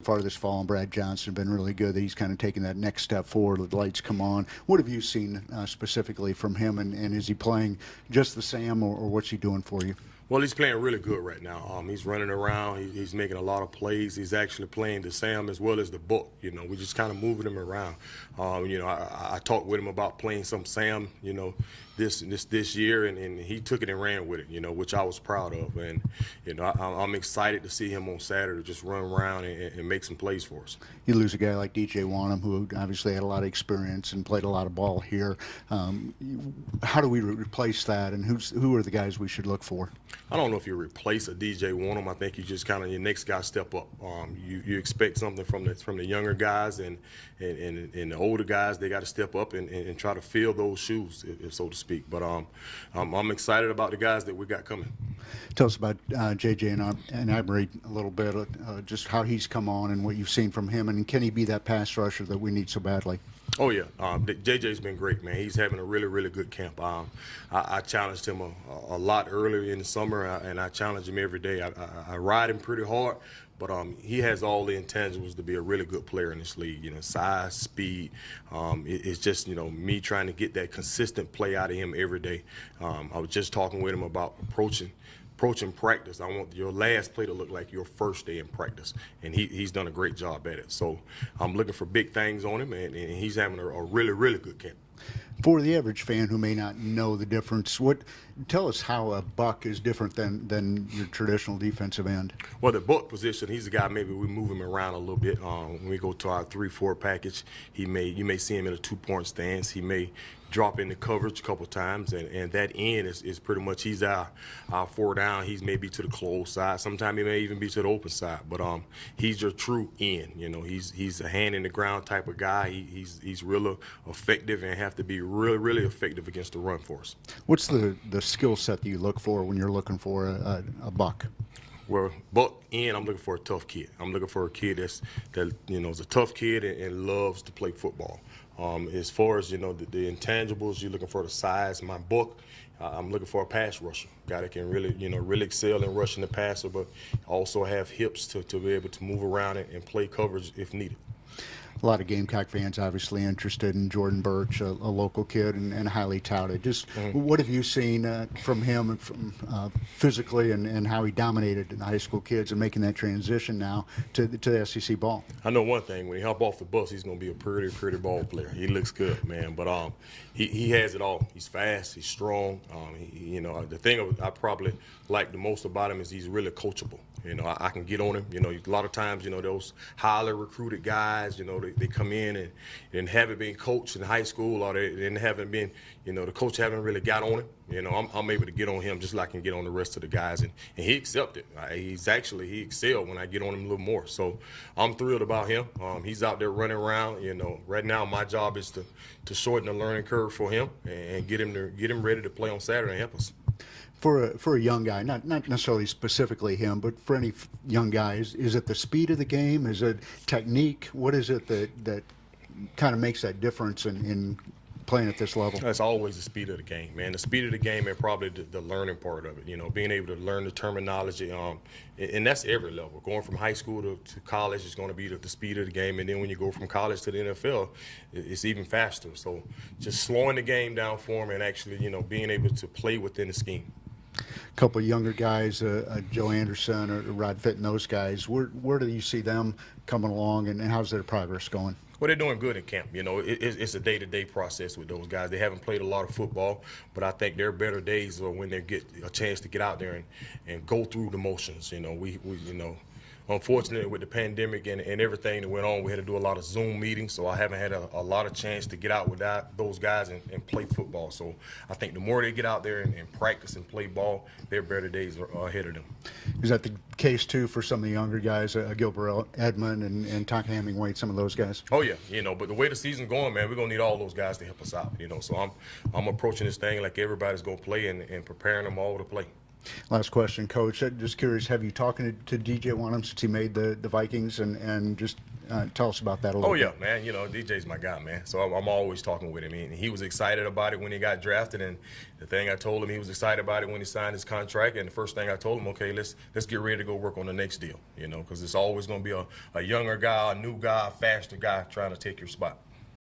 farthest fallen. Brad Johnson been really good. That he's kind of taking that next step forward. The lights come on. What have you seen specifically from him, and is he playing just the Sam, or what's he doing for you? Well, he's playing really good right now. He's running around. He's making a lot of plays. He's actually playing the Sam as well as the Buck. We're just kind of moving him around. I talked with him about playing some Sam, this year, and he took it and ran with it, which I was proud of. And, I'm excited to see him on Saturday just run around and make some plays for us. You lose a guy like DJ Wanham, who obviously had a lot of experience and played a lot of ball here. How do we replace that, and who are the guys we should look for? I don't know if you replace a DJ Wanham. I think you just kind of your next guy step up. You expect something from the younger guys and the older guys. They got to step up and try to fill those shoes, if so to speak. But I'm excited about the guys that we got coming. Tell us about JJ and Emery a little bit, just how he's come on and what you've seen from him, and can he be that pass rusher that we need so badly? Oh, yeah. JJ's been great, man. He's having a really, really good camp. I challenged him a lot earlier in the summer, and I challenge him every day. I ride him pretty hard, but he has all the intangibles to be a really good player in this league. Size, speed. It's just, me trying to get that consistent play out of him every day. I was just talking with him about approaching practice. I want your last play to look like your first day in practice, and he's done a great job at it. So I'm looking for big things on him, and he's having a really, really good camp. For the average fan who may not know the difference, tell us how a Buck is different than your traditional defensive end. Well, the Buck position, he's a guy, maybe we move him around a little bit. When we go to our 3-4 package, you may see him in a 2-point stance. He may drop into coverage a couple times, and that end is pretty much, he's our 4 down. He's maybe to the close side. Sometimes he may even be to the open side, but he's your true end. He's a hand in the ground type of guy. He's really effective and have to be really, really effective against the run for us. What's the skill set that you look for when you're looking for a Buck? Well, Buck end, I'm looking for a tough kid. I'm looking for a kid that is a tough kid and loves to play football. As far as the intangibles, you're looking for the size. My Buck, I'm looking for a pass rusher, guy that can really excel in rushing the passer, but also have hips to be able to move around and play coverage if needed. A lot of Gamecock fans obviously interested in Jordan Burch, a local kid and highly touted. Just what have you seen from him physically and how he dominated in high school kids and making that transition now to the SEC ball? I know one thing, when he hop off the bus, he's going to be a pretty, pretty ball player. He looks good, man, but he has it all. He's fast, he's strong. The thing I probably like the most about him is he's really coachable. I can get on him. A lot of times, those highly recruited guys, they come in and haven't been coached in high school, or they haven't been, the coach haven't really got on him. I'm able to get on him just like I can get on the rest of the guys, and he accepted. He excelled when I get on him a little more. So I'm thrilled about him. He's out there running around. Right now my job is to shorten the learning curve for him and get him ready to play on Saturday and help us. For a young guy, not necessarily specifically him, but for any young guy, is it the speed of the game? Is it technique? What is it that kind of makes that difference in playing at this level? That's always the speed of the game, man. The speed of the game and probably the learning part of it, being able to learn the terminology. And that's every level. Going from high school to college is going to be the speed of the game. And then when you go from college to the NFL, it's even faster. So just slowing the game down for him and actually, being able to play within the scheme. A couple of younger guys, Joe Anderson or Rod Fitton, those guys, where do you see them coming along, and how's their progress going? Well, they're doing good in camp. It's a day-to-day process with those guys. They haven't played a lot of football, but I think their better days are when they get a chance to get out there and go through the motions. Unfortunately, with the pandemic and everything that went on, we had to do a lot of Zoom meetings, so I haven't had a lot of chance to get out with those guys and play football. So I think the more they get out there and practice and play ball, their better days are ahead of them. Is that the case, too, for some of the younger guys, Gilbert Edmond and Tom Hemingway, some of those guys? Oh, yeah. But the way the season's going, man, we're going to need all those guys to help us out. So I'm approaching this thing like everybody's going to play and preparing them all to play. Last question, Coach. I'm just curious, have you talked to DJ Wanham since he made the Vikings and just Tell us about that a little Oh, bit. yeah, man. You know, DJ's my guy, man. So I'm always talking with him. He was excited about it when he got drafted. And the thing I told him, he was excited about it when he signed his contract. And the first thing I told him, okay, let's get ready to go work on the next deal, you know, because it's always going to be a younger guy, a new guy, a faster guy trying to take your spot.